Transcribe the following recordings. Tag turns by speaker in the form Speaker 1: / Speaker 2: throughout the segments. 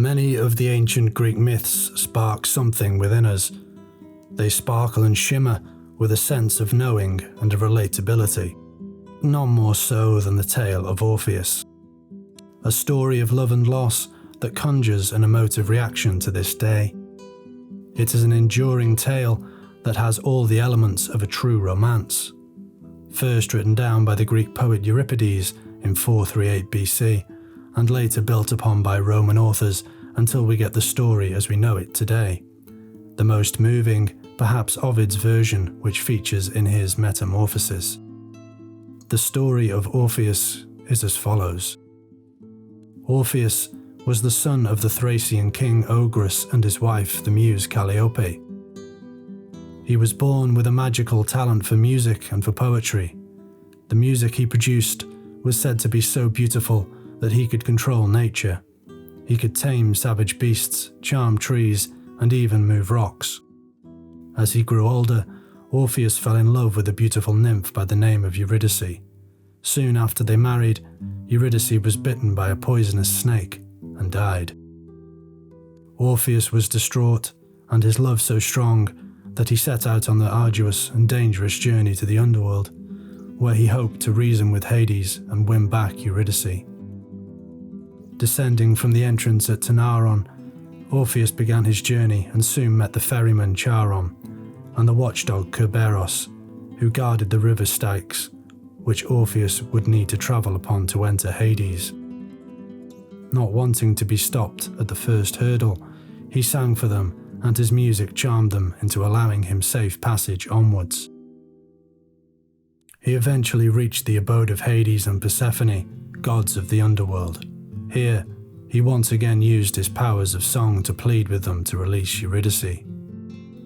Speaker 1: Many of the ancient Greek myths spark something within us. They sparkle and shimmer with a sense of knowing and of relatability, none more so than the tale of Orpheus. A story of love and loss that conjures an emotive reaction to this day. It is an enduring tale that has all the elements of a true romance. First written down by the Greek poet Euripides in 438 BC, and later built upon by Roman authors until we get the story as we know it today. The most moving, perhaps Ovid's version, which features in his Metamorphoses. The story of Orpheus is as follows. Orpheus was the son of the Thracian king Oeagrus and his wife, the muse Calliope. He was born with a magical talent for music and for poetry. The music he produced was said to be so beautiful that he could control nature. He could tame savage beasts, charm trees, and even move rocks. As he grew older, Orpheus fell in love with a beautiful nymph by the name of Eurydice. Soon after they married, Eurydice was bitten by a poisonous snake and died. Orpheus was distraught, and his love so strong that he set out on the arduous and dangerous journey to the underworld, where he hoped to reason with Hades and win back Eurydice. Descending from the entrance at Tainaron, Orpheus began his journey and soon met the ferryman Charon and the watchdog Kerberos, who guarded the river Styx, which Orpheus would need to travel upon to enter Hades. Not wanting to be stopped at the first hurdle, he sang for them, and his music charmed them into allowing him safe passage onwards. He eventually reached the abode of Hades and Persephone, gods of the underworld. Here, he once again used his powers of song to plead with them to release Eurydice.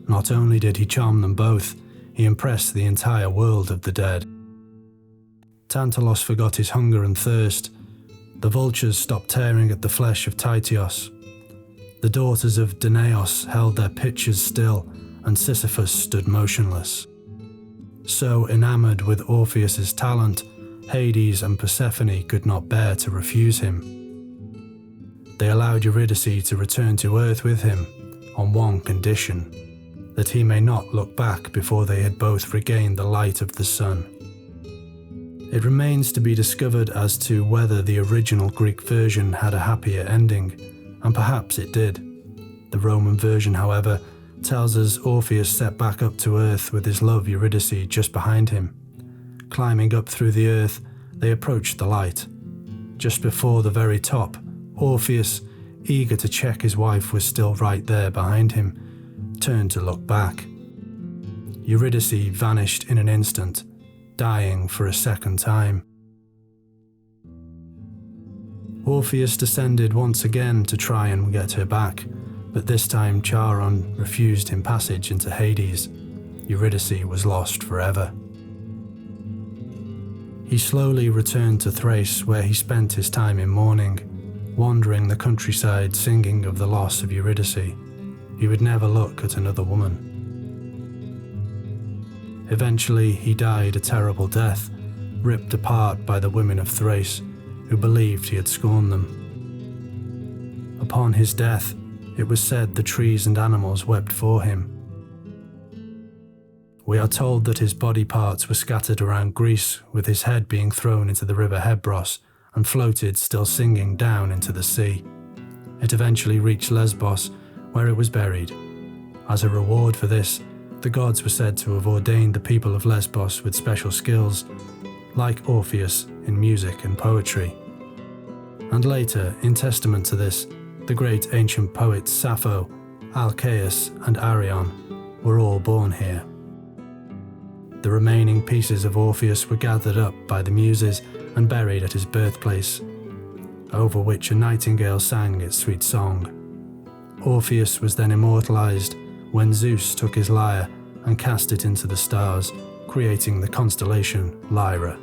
Speaker 1: Not only did he charm them both, he impressed the entire world of the dead. Tantalos forgot his hunger and thirst. The vultures stopped tearing at the flesh of Tityos. The daughters of Danaos held their pitchers still, and Sisyphus stood motionless. So enamored with Orpheus's talent, Hades and Persephone could not bear to refuse him. They allowed Eurydice to return to earth with him, on one condition, that he may not look back before they had both regained the light of the sun. It remains to be discovered as to whether the original Greek version had a happier ending, and perhaps it did. The Roman version, however, tells us Orpheus set back up to earth with his love Eurydice just behind him. Climbing up through the earth, they approached the light. Just before the very top, Orpheus, eager to check his wife was still right there behind him, turned to look back. Eurydice vanished in an instant, dying for a second time. Orpheus descended once again to try and get her back, but this time Charon refused him passage into Hades. Eurydice was lost forever. He slowly returned to Thrace, where he spent his time in mourning, wandering the countryside singing of the loss of Eurydice. He would never look at another woman. Eventually, he died a terrible death, ripped apart by the women of Thrace, who believed he had scorned them. Upon his death, it was said the trees and animals wept for him. We are told that his body parts were scattered around Greece, with his head being thrown into the river Hebros and floated still singing down into the sea. It eventually reached Lesbos, where it was buried. As a reward for this, the gods were said to have ordained the people of Lesbos with special skills, like Orpheus in music and poetry. And later, in testament to this, the great ancient poets Sappho, Alcaeus, and Arion were all born here. The remaining pieces of Orpheus were gathered up by the Muses and buried at his birthplace, over which a nightingale sang its sweet song. Orpheus was then immortalized when Zeus took his lyre and cast it into the stars, creating the constellation Lyra.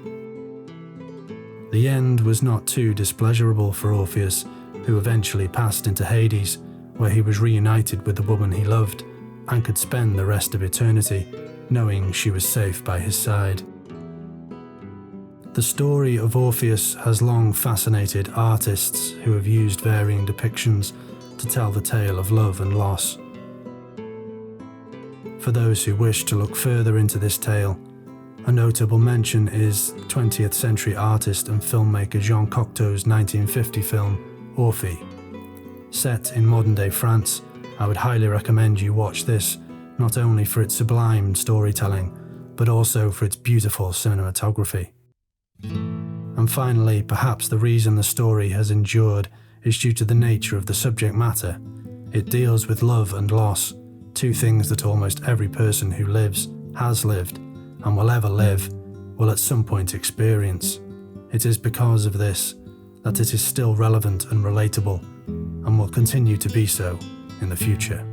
Speaker 1: The end was not too displeasurable for Orpheus, who eventually passed into Hades, where he was reunited with the woman he loved and could spend the rest of eternity knowing she was safe by his side. The story of Orpheus has long fascinated artists who have used varying depictions to tell the tale of love and loss. For those who wish to look further into this tale, a notable mention is 20th century artist and filmmaker Jean Cocteau's 1950 film Orpheus. Set in modern-day France, I would highly recommend you watch this, not only for its sublime storytelling, but also for its beautiful cinematography. And finally, perhaps the reason the story has endured is due to the nature of the subject matter. It deals with love and loss, two things that almost every person who lives, has lived, and will ever live, will at some point experience. It is because of this that it is still relevant and relatable, and will continue to be so in the future.